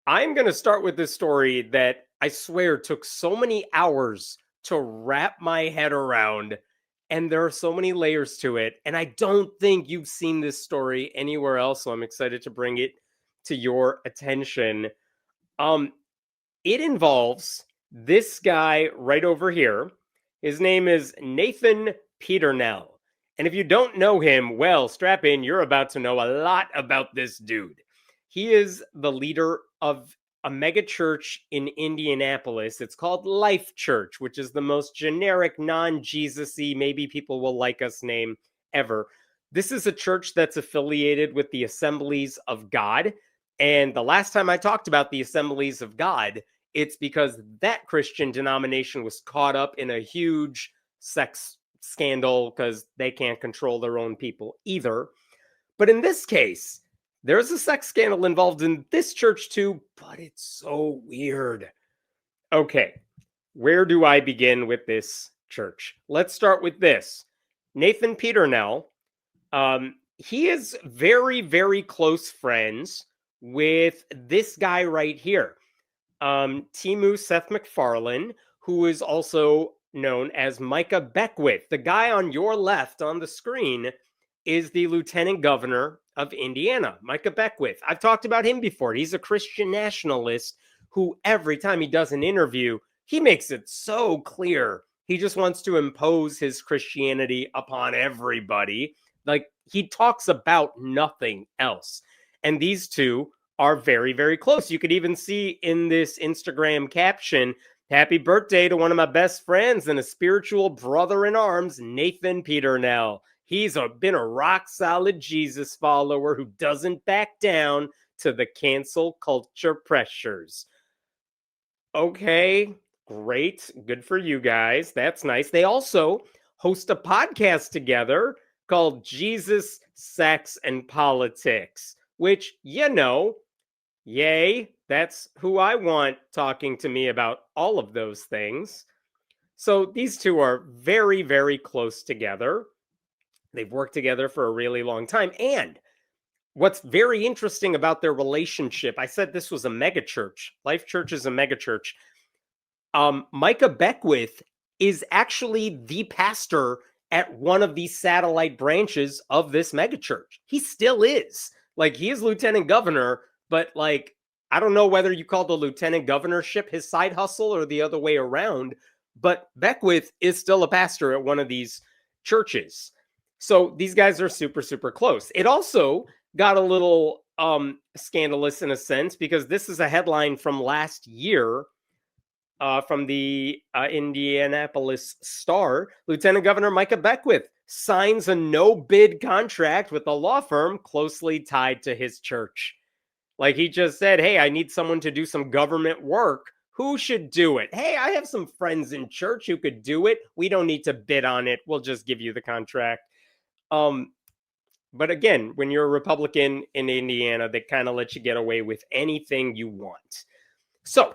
I'm going to start with this story that I swear took so many hours to wrap my head around, and there are so many layers to it. And I don't think you've seen this story anywhere else, so I'm excited to bring it to your attention. Um, it involves this guy right over here. His name is Nathan Peternell. And if you don't know him, well, strap in, you're about to know a lot about this dude. He is the leader of a megachurch in Indianapolis. It's called Life Church, which is the most generic, non-Jesus-y, maybe people will like us name ever. This is a church that's affiliated with the Assemblies of God. And the last time I talked about the Assemblies of God, it's because that Christian denomination was caught up in a huge sex scandal because they can't control their own people either. But in this case, there's a sex scandal involved in this church too, but it's so weird. Okay, where do I begin with this church? Let's start with this. Nathan Peternell, he is very, very close friends with this guy right here. Timu Seth MacFarlane, who is also known as Micah Beckwith. The guy on your left on the screen is the lieutenant governor of Indiana, Micah Beckwith. I've talked about him before. He's a Christian nationalist who every time he does an interview, he makes it so clear he just wants to impose his Christianity upon everybody. Like, he talks about nothing else. And these two are very, very close. You could even see in this Instagram caption, happy birthday to one of my best friends and a spiritual brother in arms, Nathan Peternell. He's been a rock solid Jesus follower who doesn't back down to the cancel culture pressures. Okay, great. Good for you guys. That's nice. They also host a podcast together called Jesus, Sex, and Politics, which, yay, that's who I want talking to me about all of those things. So these two are very, very close together. They've worked together for a really long time. And what's very interesting about their relationship, I said this was a megachurch. Life Church is a megachurch. Micah Beckwith is actually the pastor at one of these satellite branches of this megachurch. He still is. Like, he is lieutenant governor, but like, I don't know whether you call the lieutenant governorship his side hustle or the other way around, but Beckwith is still a pastor at one of these churches. So these guys are super, super close. It also got a little scandalous in a sense because this is a headline from last year from the Indianapolis Star. Lieutenant Governor Micah Beckwith signs a no-bid contract with a law firm closely tied to his church. Like, he just said, hey, I need someone to do some government work. Who should do it? Hey, I have some friends in church who could do it. We don't need to bid on it. We'll just give you the contract. But again, when you're a Republican in Indiana, they kind of let you get away with anything you want. So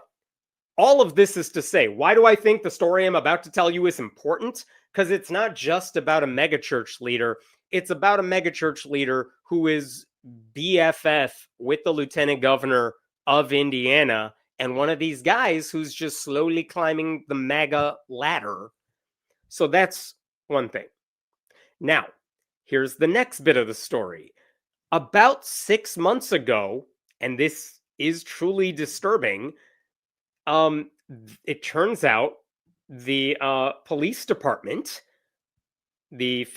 all of this is to say, why do I think the story I'm about to tell you is important? Because it's not just about a megachurch leader. It's about a megachurch leader who is BFF with the lieutenant governor of Indiana and one of these guys who's just slowly climbing the MAGA ladder. So that's one thing. Now, here's the next bit of the story. About 6 months ago, and this is truly disturbing, it turns out the police department, the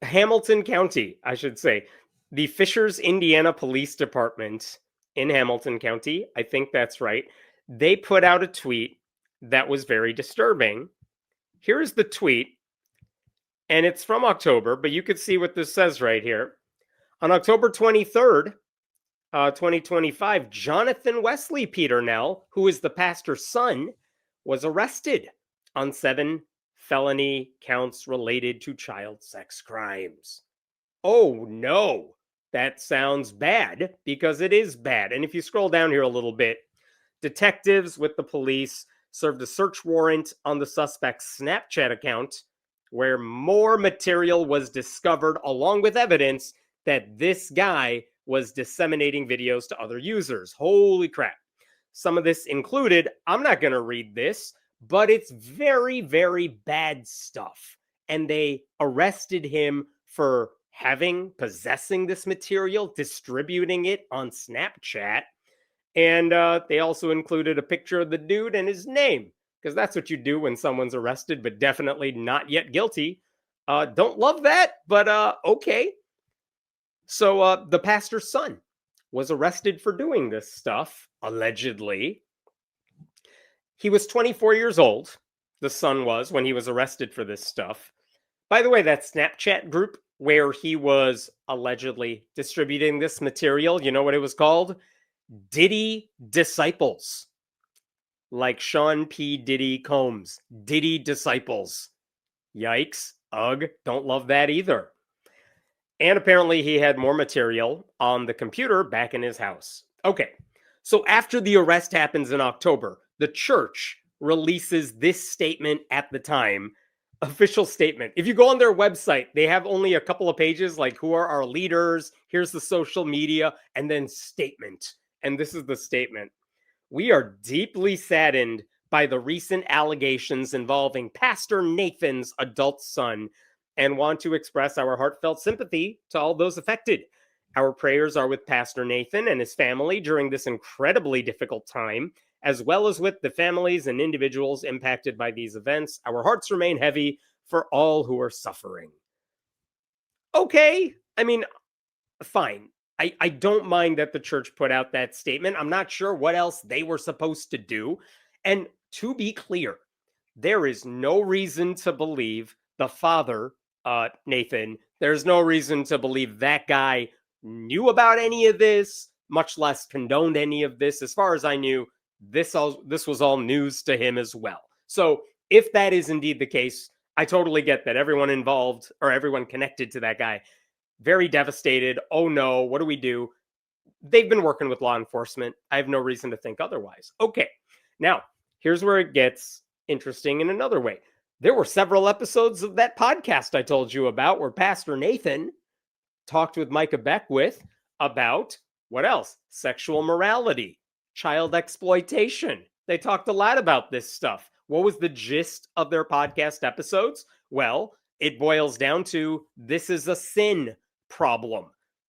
Hamilton County, I should say, the Fishers, Indiana Police Department in Hamilton County, I think that's right, they put out a tweet that was very disturbing. Here's the tweet, and it's from October, but you could see what this says right here. On October 23rd, 2025, Jonathan Wesley Peternell, who is the pastor's son, was arrested on 7 felony counts related to child sex crimes. Oh no, that sounds bad, because it is bad. And if you scroll down here a little bit, detectives with the police served a search warrant on the suspect's Snapchat account, where more material was discovered along with evidence that this guy was disseminating videos to other users. Holy crap. Some of this included, I'm not going to read this, but it's very, very bad stuff. And they arrested him for possessing this material, distributing it on Snapchat. And they also included a picture of the dude and his name, because that's what you do when someone's arrested, but definitely not yet guilty. Don't love that, but okay. So the pastor's son was arrested for doing this stuff, allegedly. He was 24 years old, the son was, when he was arrested for this stuff. By the way, that Snapchat group where he was allegedly distributing this material, you know what it was called? Diddy Disciples. Like Sean P. Diddy Combs. Diddy Disciples. Yikes. Ugh. Don't love that either. And apparently he had more material on the computer back in his house. Okay. So after the arrest happens in October, the church releases this statement at the time. Official statement. If you go on their website, they have only a couple of pages like who are our leaders, here's the social media, and then statement. And this is the statement. We are deeply saddened by the recent allegations involving Pastor Nathan's adult son and want to express our heartfelt sympathy to all those affected. Our prayers are with Pastor Nathan and his family during this incredibly difficult time, as well as with the families and individuals impacted by these events. Our hearts remain heavy for all who are suffering. Okay, I mean, fine. I don't mind that the church put out that statement. I'm not sure what else they were supposed to do. And to be clear, there is no reason to believe the father, Nathan, there's no reason to believe that guy knew about any of this, much less condoned any of this. As far as I knew, this was all news to him as well. So if that is indeed the case, I totally get that everyone involved or everyone connected to that guy, very devastated. Oh no, what do we do? They've been working with law enforcement. I have no reason to think otherwise. Okay, now here's where it gets interesting in another way. There were several episodes of that podcast I told you about where Pastor Nathan talked with Micah Beckwith about what else? Sexual morality, child exploitation. They talked a lot about this stuff. What was the gist of their podcast episodes? Well, it boils down to this is a sin problem.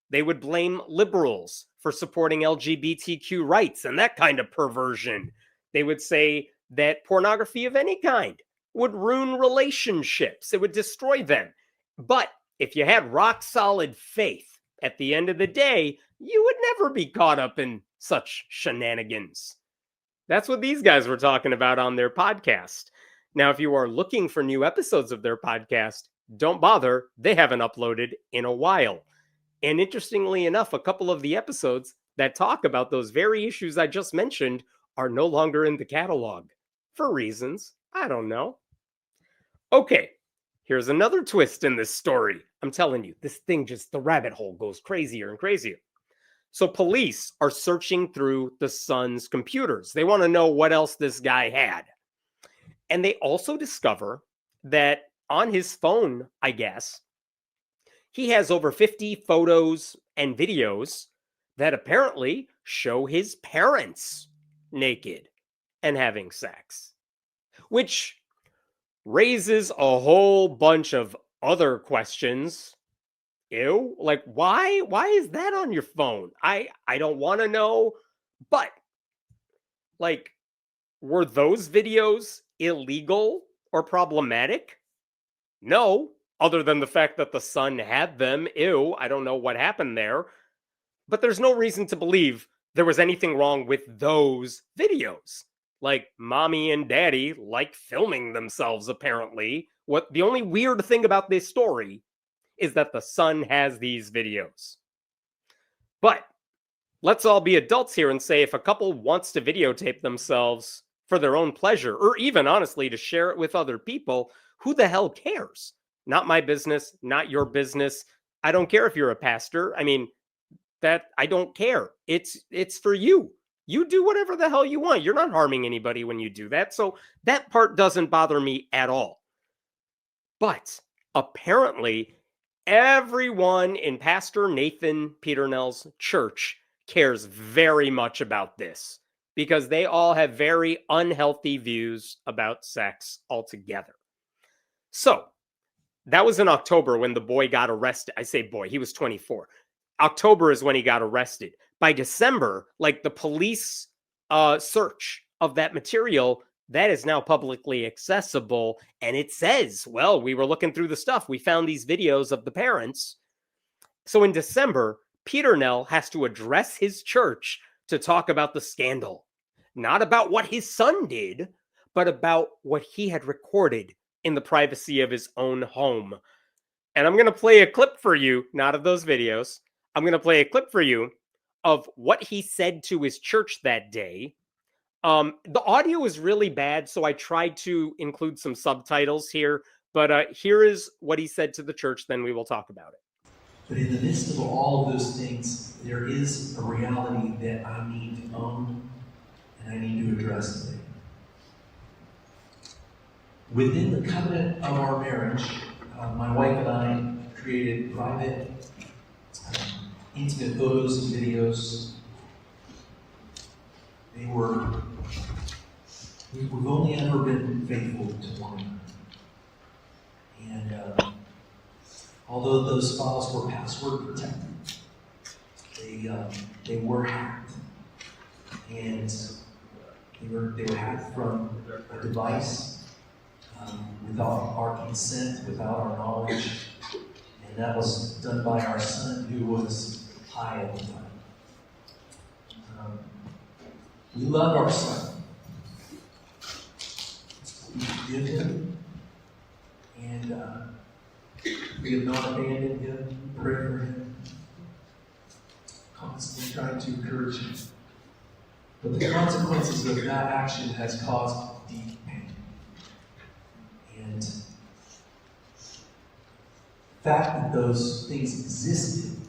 They would blame liberals for supporting LGBTQ rights and that kind of perversion. They would say that pornography of any kind would ruin relationships. It would destroy them. But if you had rock solid faith, at the end of the day, you would never be caught up in such shenanigans. That's what these guys were talking about on their podcast. Now, if you are looking for new episodes of their podcast, don't bother. They haven't uploaded in a while. And interestingly enough, a couple of the episodes that talk about those very issues I just mentioned are no longer in the catalog. For reasons, I don't know. Okay, here's another twist in this story. I'm telling you, this thing the rabbit hole goes crazier and crazier. So police are searching through the son's computers. They want to know what else this guy had. And they also discover that on his phone, I guess, he has over 50 photos and videos that apparently show his parents naked and having sex, which raises a whole bunch of other questions. Ew, like why is that on your phone? I don't want to know, but like, were those videos illegal or problematic? No, other than the fact that the son had them. Ew, I don't know what happened there. But there's no reason to believe there was anything wrong with those videos. Like, mommy and daddy like filming themselves, apparently. What the only weird thing about this story is that the son has these videos. But let's all be adults here and say if a couple wants to videotape themselves for their own pleasure, or even honestly to share it with other people, who the hell cares? Not my business, not your business. I don't care if you're a pastor. I mean, that I don't care. It's for you. You do whatever the hell you want. You're not harming anybody when you do that. So that part doesn't bother me at all. But apparently, Everyone in Pastor Nathan Peternell's church cares very much about this because they all have very unhealthy views about sex altogether. So, that was in October when the boy got arrested. I say boy, he was 24. October is when he got arrested. By December, like the police search of that material, that is now publicly accessible. And it says, well, we were looking through the stuff. We found these videos of the parents. So in December, Peternell has to address his church to talk about the scandal. Not about what his son did, but about what he had recorded in the privacy of his own home. And I'm going to play a clip for you, not of those videos. I'm going to play a clip for you of what he said to his church that day. The audio is really bad, so I tried to include some subtitles here. But here is what he said to the church, then we will talk about it. But in the midst of all of those things, there is a reality that I need to own and I need to address today. Within the covenant of our marriage, my wife and I created private, intimate photos and videos. We've only ever been faithful to one another. And although those files were password protected, they were hacked. And they were hacked from a device without our consent, without our knowledge. And that was done by our son, who was high at the time. We love our son. We forgive him. And we have not abandoned him. We pray for him. Constantly trying to encourage him. But the consequences of that action has caused deep pain. And the fact that those things existed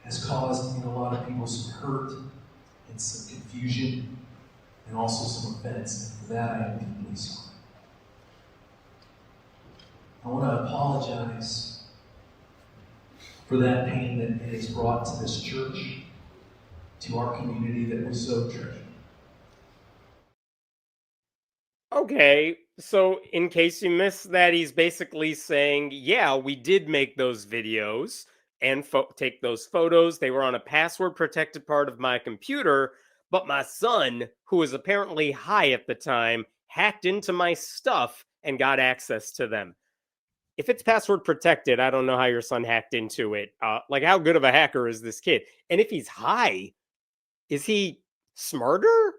has caused in a lot of people some hurt and some confusion and also some offense. And for that, I am deeply sorry. I want to apologize for that pain that it has brought to this church, to our community that we so treasure. Okay, so in case you missed that, he's basically saying, yeah, we did make those videos and take those photos. They were on a password-protected part of my computer, but my son, who was apparently high at the time, hacked into my stuff and got access to them. If it's password protected, I don't know how your son hacked into it. Like, how good of a hacker is this kid? And if he's high, is he smarter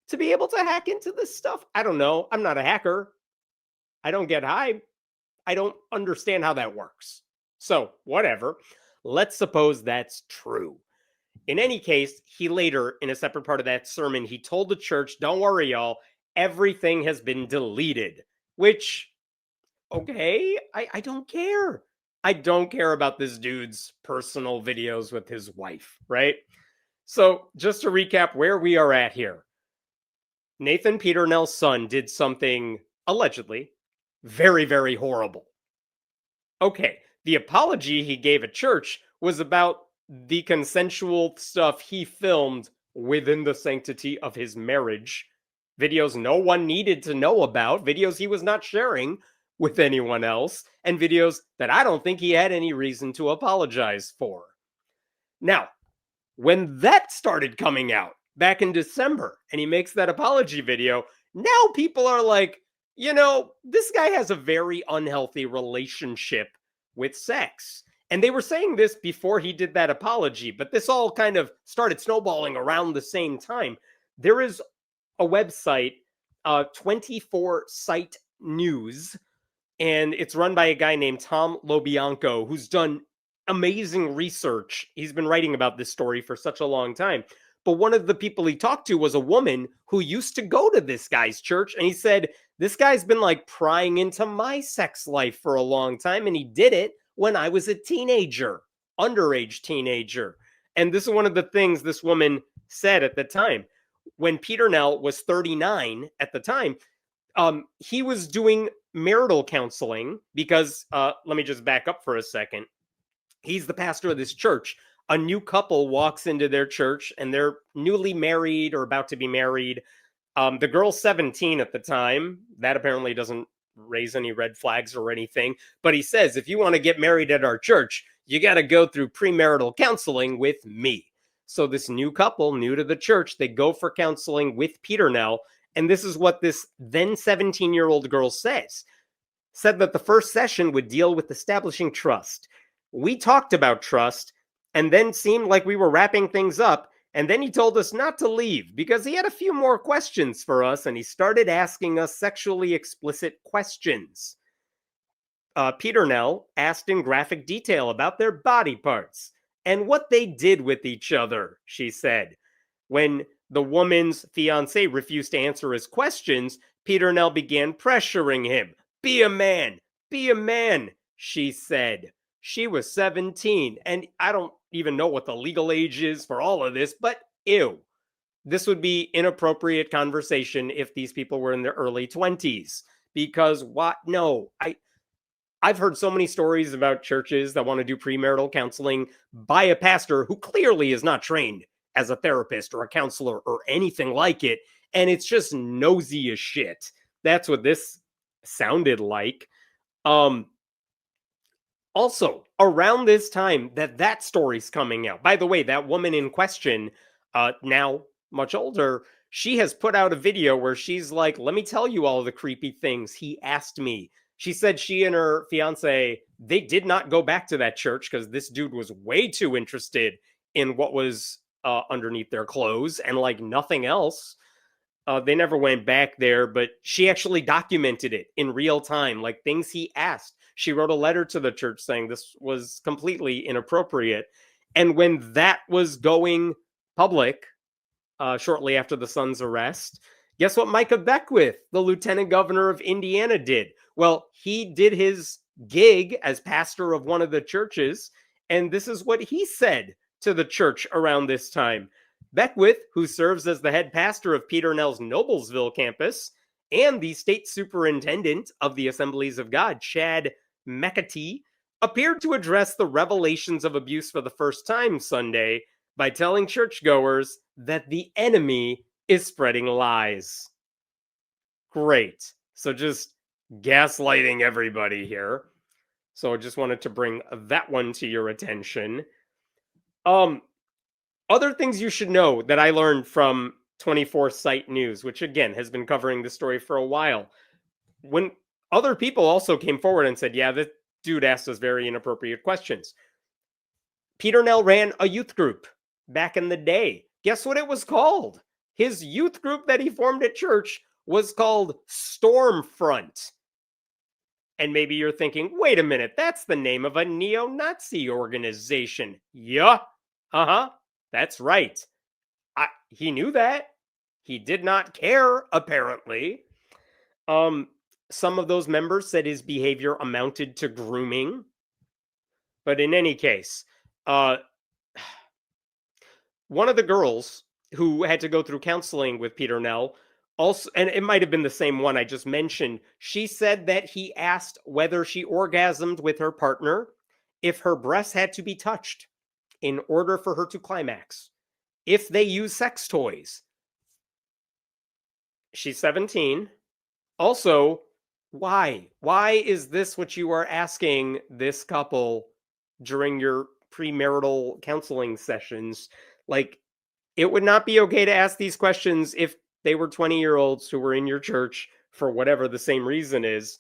to be able to hack into this stuff? I don't know. I'm not a hacker. I don't get high. I don't understand how that works. So, whatever. Let's suppose that's true. In any case, he later, in a separate part of that sermon, he told the church, don't worry, y'all, everything has been deleted. Which, okay, I don't care. I don't care about this dude's personal videos with his wife, right? So, just to recap where we are at here. Nathan Peternell's son did something, allegedly, very, very horrible. Okay, the apology he gave at church was about the consensual stuff he filmed within the sanctity of his marriage. Videos no one needed to know about, videos he was not sharing with anyone else, and videos that I don't think he had any reason to apologize for. Now, when that started coming out back in December, and he makes that apology video, now people are like, you know, this guy has a very unhealthy relationship with sex. And they were saying this before he did that apology, but this all kind of started snowballing around the same time. There is a website, 24 Site News, and it's run by a guy named Tom Lobianco, who's done amazing research. He's been writing about this story for such a long time. But one of the people he talked to was a woman who used to go to this guy's church. And he said, this guy's been like prying into my sex life for a long time. And he did it when I was a teenager, underage teenager. And this is one of the things this woman said at the time. When Peternell was 39 at the time, he was doing marital counseling because, let me just back up for a second. He's the pastor of this church. A new couple walks into their church and they're newly married or about to be married. The girl's 17 at the time. That apparently doesn't raise any red flags or anything. But he says, if you want to get married at our church, you got to go through premarital counseling with me. So this new couple, new to the church, they go for counseling with Peter now. And this is what this then 17-year-old girl said that the first session would deal with establishing trust. We talked about trust and then seemed like we were wrapping things up. And then he told us not to leave because he had a few more questions for us and he started asking us sexually explicit questions. Peter Nell asked in graphic detail about their body parts and what they did with each other, she said. When the woman's fiancé refused to answer his questions, Peter Nell began pressuring him. Be a man, she said. She was 17, and I don't even know what the legal age is for all of this, but ew. This would be inappropriate conversation if these people were in their early 20s. Because what? No, I've heard so many stories about churches that want to do premarital counseling by a pastor who clearly is not trained as a therapist or a counselor or anything like it, and it's just nosy as shit. That's what this sounded like. Also, around this time that story's coming out, by the way, that woman in question, now much older, she has put out a video where she's like, let me tell you all the creepy things he asked me. She said she and her fiance, they did not go back to that church because this dude was way too interested in what was underneath their clothes and like nothing else. They never went back there, but she actually documented it in real time, like things he asked. She wrote a letter to the church saying this was completely inappropriate. And when that was going public, shortly after the son's arrest, guess what Micah Beckwith, the lieutenant governor of Indiana, did? Well, he did his gig as pastor of one of the churches, and this is what he said to the church around this time. Beckwith, who serves as the head pastor of Peter Nell's Noblesville campus, and the state superintendent of the Assemblies of God, Chad McAtee, appeared to address the revelations of abuse for the first time Sunday by telling churchgoers that the enemy is spreading lies. Great. So just gaslighting everybody here. So I just wanted to bring that one to your attention. Other things you should know that I learned from 24 Site News, which again has been covering the story for a while. When other people also came forward and said, yeah, this dude asked us very inappropriate questions. Peter Nell ran a youth group back in the day. Guess what it was called? His youth group that he formed at church was called Stormfront. And maybe you're thinking, wait a minute, that's the name of a neo-Nazi organization. Yeah, that's right. He knew that. He did not care, apparently. Some of those members said his behavior amounted to grooming. But in any case, one of the girls who had to go through counseling with Peter Nell, also, and it might have been the same one I just mentioned, she said that he asked whether she orgasmed with her partner if her breasts had to be touched in order for her to climax, if they use sex toys. She's 17. Also, why? Why is this what you are asking this couple during your premarital counseling sessions? Like, it would not be okay to ask these questions if they were 20-year-olds who were in your church for whatever the same reason is.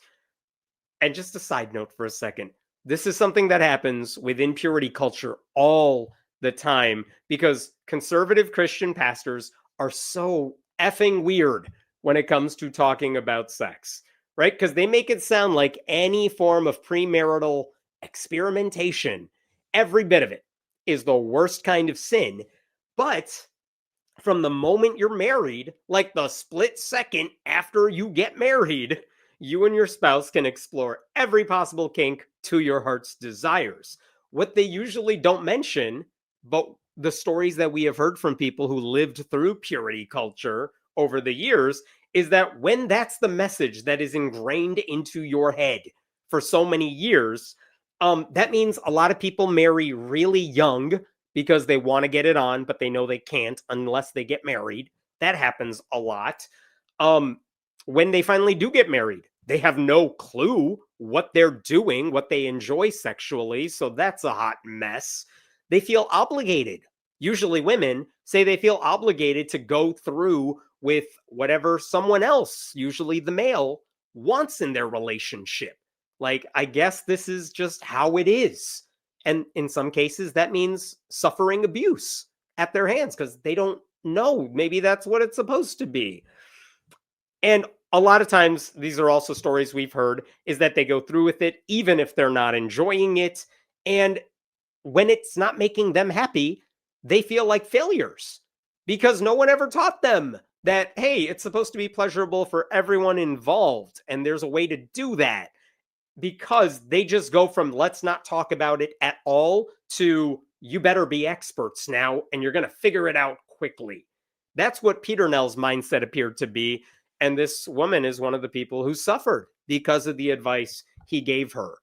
And just a side note for a second, this is something that happens within purity culture all the time because conservative Christian pastors are so effing weird when it comes to talking about sex, right? Because they make it sound like any form of premarital experimentation, every bit of it, is the worst kind of sin. But from the moment you're married, like the split second after you get married, you and your spouse can explore every possible kink to your heart's desires. What they usually don't mention, but the stories that we have heard from people who lived through purity culture over the years, is that when that's the message that is ingrained into your head for so many years, That means a lot of people marry really young because they want to get it on, but they know they can't unless they get married. That happens a lot. Um, when they finally do get married, they have no clue what they're doing, what they enjoy sexually. So that's a hot mess. They feel obligated. Usually women say they feel obligated to go through with whatever someone else, usually the male, wants in their relationship. Like, I guess this is just how it is. And in some cases, that means suffering abuse at their hands because they don't know. Maybe that's what it's supposed to be. And a lot of times, these are also stories we've heard, is that they go through with it even if they're not enjoying it. And when it's not making them happy, they feel like failures because no one ever taught them that, hey, it's supposed to be pleasurable for everyone involved. And there's a way to do that, because they just go from let's not talk about it at all to you better be experts now and you're going to figure it out quickly. That's what Peter Nell's mindset appeared to be. And this woman is one of the people who suffered because of the advice he gave her.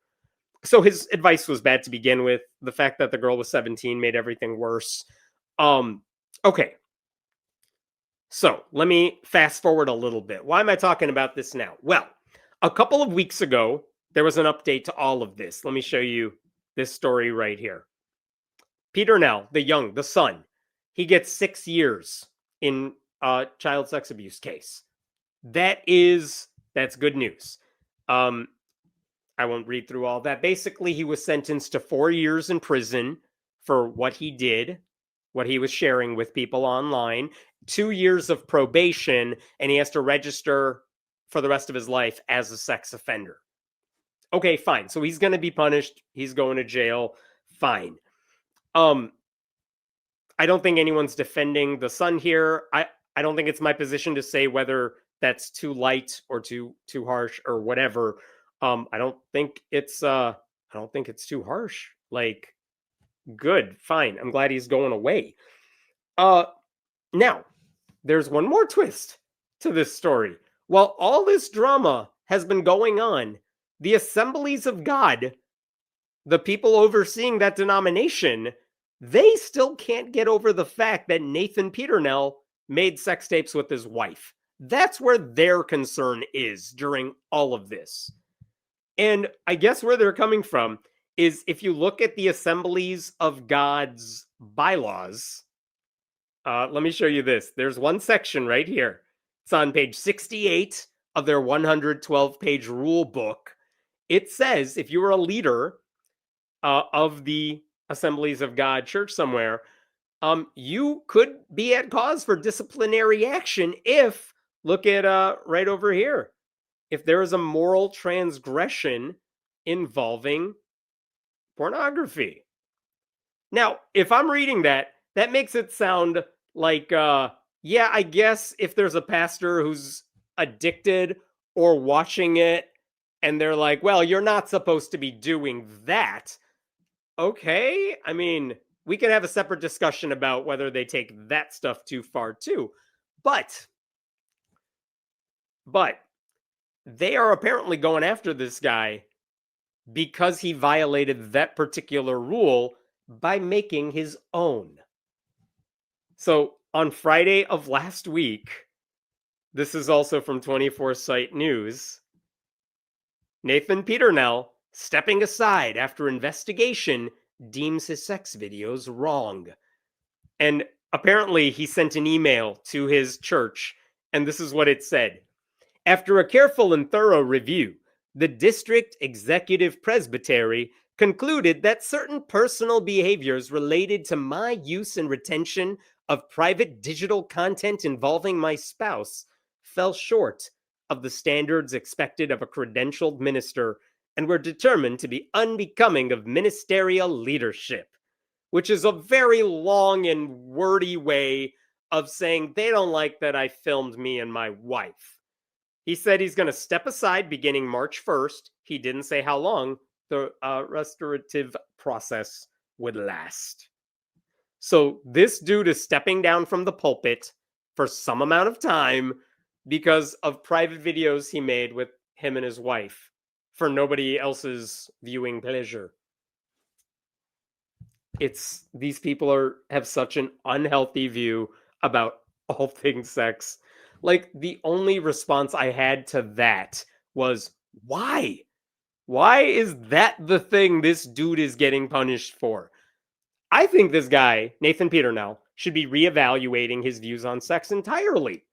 So his advice was bad to begin with. The fact that the girl was 17 made everything worse. Okay. So let me fast forward a little bit. Why am I talking about this now? Well, a couple of weeks ago, there was an update to all of this. Let me show you this story right here. Peter Nell, the son, he gets 6 years in a child sex abuse case. That's good news. I won't read through all that. Basically, he was sentenced to 4 years in prison for what he did, what he was sharing with people online, 2 years of probation, and he has to register for the rest of his life as a sex offender. Okay, fine. So he's going to be punished. He's going to jail. Fine. I don't think anyone's defending the son here. I don't think it's my position to say whether that's too light or too harsh or whatever. I don't think it's too harsh. Like, good, fine. I'm glad he's going away. Now, there's one more twist to this story. While all this drama has been going on, the Assemblies of God, the people overseeing that denomination, they still can't get over the fact that Nathan Peternell made sex tapes with his wife. That's where their concern is during all of this. And I guess where they're coming from is if you look at the Assemblies of God's bylaws, let me show you this. There's one section right here. It's on page 68 of their 112-page rule book. It says if you were a leader of the Assemblies of God church somewhere, you could be at cause for disciplinary action if, look at right over here, if there is a moral transgression involving pornography. Now, if I'm reading that, that makes it sound like, yeah, I guess if there's a pastor who's addicted or watching it and they're like, well, you're not supposed to be doing that. Okay, I mean, we can have a separate discussion about whether they take that stuff too far too. But they are apparently going after this guy because he violated that particular rule by making his own. So on Friday of last week, this is also from 24/7 News, Nathan Peternell, stepping aside after investigation, deems his sex videos wrong. And apparently he sent an email to his church, and this is what it said. After a careful and thorough review, the District Executive Presbytery concluded that certain personal behaviors related to my use and retention of private digital content involving my spouse fell short of the standards expected of a credentialed minister and were determined to be unbecoming of ministerial leadership, which is a very long and wordy way of saying they don't like that I filmed me and my wife. He said he's going to step aside beginning March 1st. He didn't say how long the restorative process would last. So this dude is stepping down from the pulpit for some amount of time because of private videos he made with him and his wife for nobody else's viewing pleasure. It's these people have such an unhealthy view about all things sex. Like the only response I had to that was why? Why is that the thing this dude is getting punished for? I think this guy, Nathan Peternell, should be reevaluating his views on sex entirely.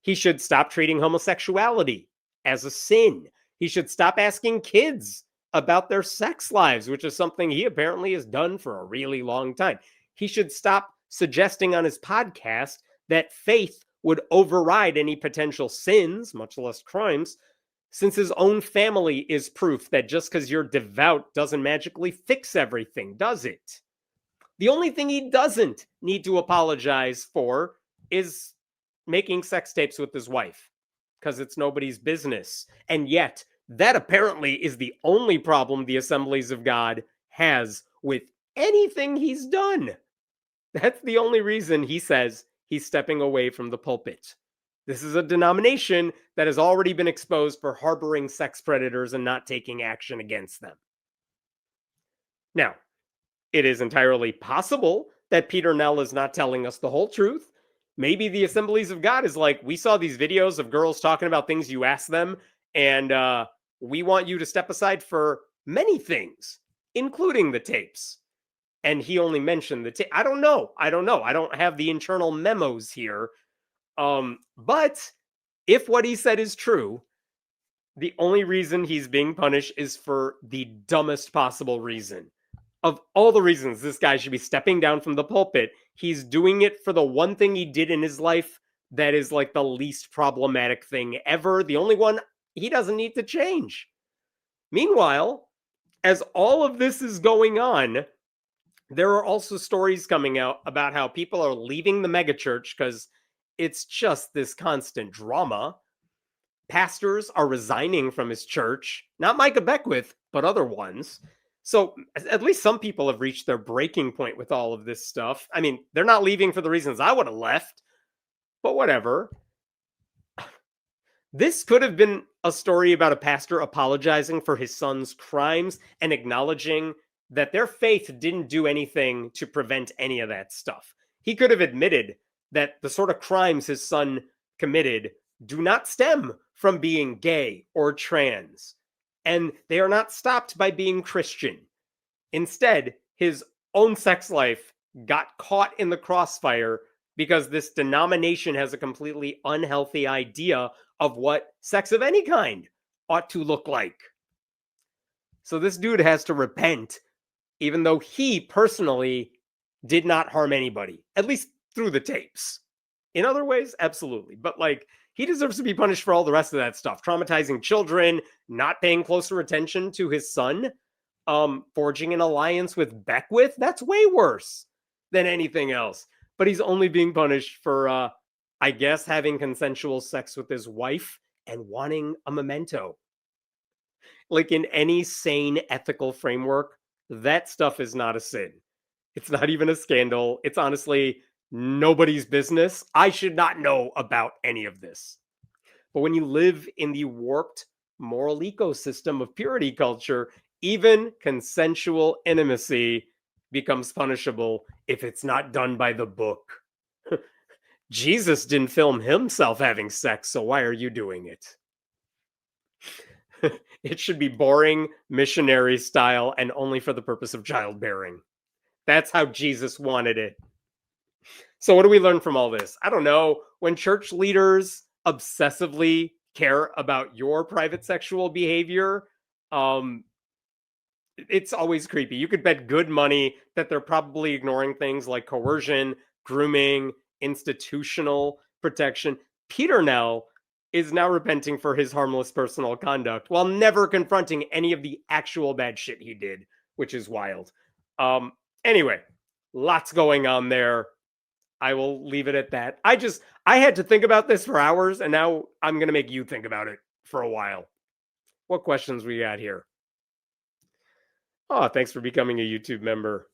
He should stop treating homosexuality as a sin. He should stop asking kids about their sex lives, which is something he apparently has done for a really long time. He should stop suggesting on his podcast that faith would override any potential sins, much less crimes, since his own family is proof that just because you're devout doesn't magically fix everything, does it? The only thing he doesn't need to apologize for is making sex tapes with his wife, because it's nobody's business. And yet, that apparently is the only problem the Assemblies of God has with anything he's done. That's the only reason he says he's stepping away from the pulpit. This is a denomination that has already been exposed for harboring sex predators and not taking action against them. Now, it is entirely possible that Peter Nell is not telling us the whole truth. Maybe the Assemblies of God is like, we saw these videos of girls talking about things you asked them, and we want you to step aside for many things, including the tapes. And he only mentioned the tape. I don't know. I don't have the internal memos here. But if what he said is true, the only reason he's being punished is for the dumbest possible reason. Of all the reasons this guy should be stepping down from the pulpit, he's doing it for the one thing he did in his life that is like the least problematic thing ever. The only one he doesn't need to change. Meanwhile, as all of this is going on, there are also stories coming out about how people are leaving the megachurch because it's just this constant drama. Pastors are resigning from his church, not Micah Beckwith, but other ones. So at least some people have reached their breaking point with all of this stuff. I mean, they're not leaving for the reasons I would have left, but whatever. This could have been a story about a pastor apologizing for his son's crimes and acknowledging that their faith didn't do anything to prevent any of that stuff. He could have admitted that the sort of crimes his son committed do not stem from being gay or trans, and they are not stopped by being Christian. Instead, his own sex life got caught in the crossfire because this denomination has a completely unhealthy idea of what sex of any kind ought to look like. So this dude has to repent, even though he personally did not harm anybody, at least through the tapes. In other ways, absolutely. But like, he deserves to be punished for all the rest of that stuff. Traumatizing children, not paying closer attention to his son, forging an alliance with Beckwith. That's way worse than anything else. But he's only being punished for, I guess, having consensual sex with his wife and wanting a memento. Like in any sane ethical framework, that stuff is not a sin. It's not even a scandal. It's honestly nobody's business. I should not know about any of this. But when you live in the warped moral ecosystem of purity culture, even consensual intimacy becomes punishable if it's not done by the book. Jesus didn't film himself having sex, so why are you doing it? It should be boring, missionary style, and only for the purpose of childbearing. That's how Jesus wanted it. So what do we learn from all this? I don't know. When church leaders obsessively care about your private sexual behavior, it's always creepy. You could bet good money that they're probably ignoring things like coercion, grooming, institutional protection. Peter Nell is now repenting for his harmless personal conduct while never confronting any of the actual bad shit he did, which is wild. Anyway, lots going on there. I will leave it at that. I had to think about this for hours, and now I'm going to make you think about it for a while. What questions we got here? Oh, thanks for becoming a YouTube member.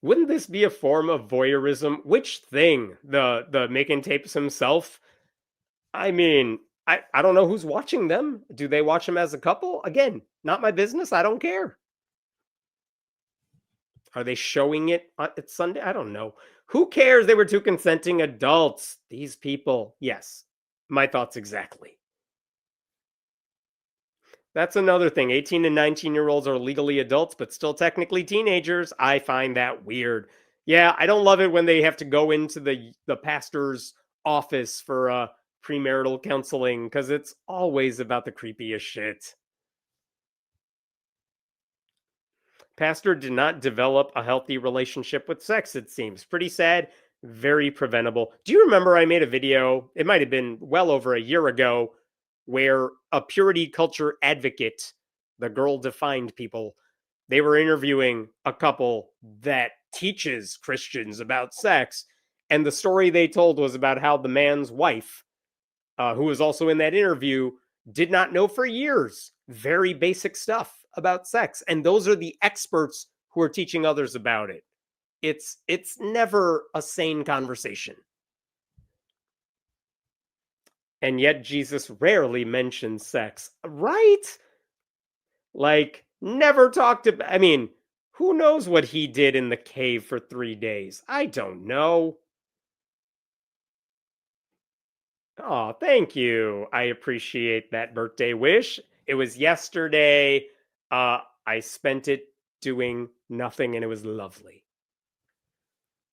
Wouldn't this be a form of voyeurism? Which thing? The making tapes himself? I mean, I don't know who's watching them. Do they watch them as a couple? Again, not my business. I don't care. Are they showing it at Sunday? I don't know. Who cares? They were two consenting adults. These people. Yes. My thoughts exactly. That's another thing. 18 and 19-year-olds are legally adults, but still technically teenagers. I find that weird. Yeah, I don't love it when they have to go into the pastor's office for premarital counseling because it's always about the creepiest shit. Pastor did not develop a healthy relationship with sex, it seems. Pretty sad, very preventable. Do you remember I made a video? It might have been well over a year ago where a purity culture advocate, the girl defined people, they were interviewing a couple that teaches Christians about sex. And the story they told was about how the man's wife, who was also in that interview, did not know for years very basic stuff about sex. And those are the experts who are teaching others about it. It's never a sane conversation. And yet Jesus rarely mentions sex, right? Like, never talked about. I mean, who knows what he did in the cave for 3 days? I don't know. Oh, thank you. I appreciate that birthday wish. It was yesterday. I spent it doing nothing and it was lovely.